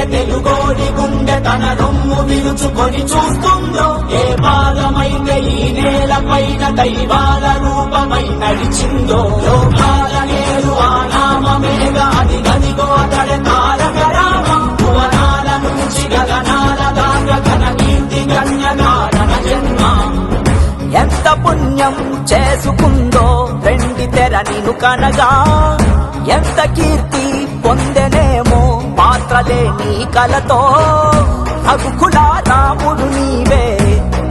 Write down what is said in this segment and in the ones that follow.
వింటే తెలుగోడి గుండె తన రొమ్ము విరుచుకొని చూస్తుందో, ఏ పాదమైతే ఈ నేల పైన దైవాల రూపమై నడిచిందో, లోకాల నేరు ఆ నామమేగా అది గదిగో అతడే తారక రామం. భువనాల నుంచి గగనాల దాకా ఘన కీర్తి గణ్యకారణ జన్మ. ఎంత పుణ్యం చేసుకుందో వెండి తెర నిన్ను కనగా, ఎంత కీర్తి పొందెనేమో పాత్రలేని కలతో. రఘుకుల రాముడు నీవే,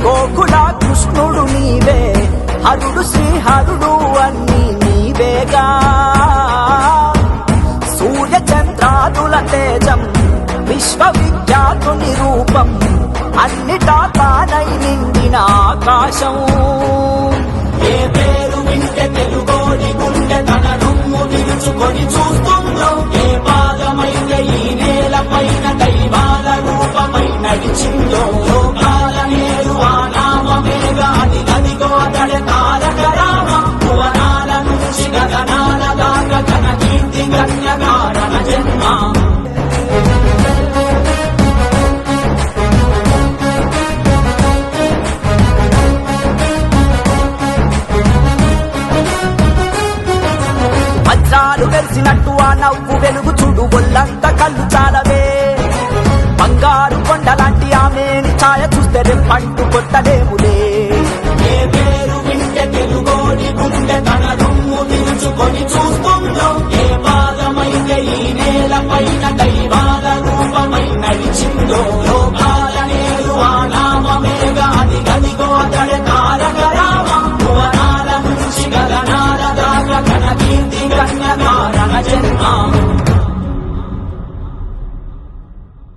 గోకుల కృష్ణుడు నీవే, హరుడు శ్రీహరుడు అన్నీ నీవేగా. సూర్య చంద్రాదుల తేజం విశ్వవిఖ్యాతుని రూపం, అన్నిటా తానై నిండిన ఆకాశం. ఏ పేరు వింటే తెలుగోడి గుండె తన రొమ్ము విరుచుకొని చూస్తుందో, ఏ పాదమైతే ఈ నేల పైన దైవాల రూపమై నడిచిందో, లోకాల నేరు ఆ నామమేగా అది గదిగో అతడే తారక రామం. భువనాల నుంచి గగనాల దాకా ఘన కీర్తి గణ్యకారణ జన్మ. వజ్రాలు వెలిసినట్టు ఆ నవ్వు వెలుగు చూడు, ఒళ్ళంత కళ్ళు చాలవే. బంగారు కొండలాంటి ఆమెని ఛాయ చూస్తే పంటు కొట్టలేములే. ఏ పేరు వింటే తెలుగోడి గుండె తన రొమ్ము విరుచుకొని చూస్తుందో, ఏ పాదమైతే ఈ నేల పైన దైవాల రూపమై నడిచిందో, లోకాల నేరు ఆ నామమేగా అది గదిగో అతడే తారక రామం. భువనాల నుంచి గగనాల దాకా ఘన కీర్తి గణ్యకారణ జన్మ.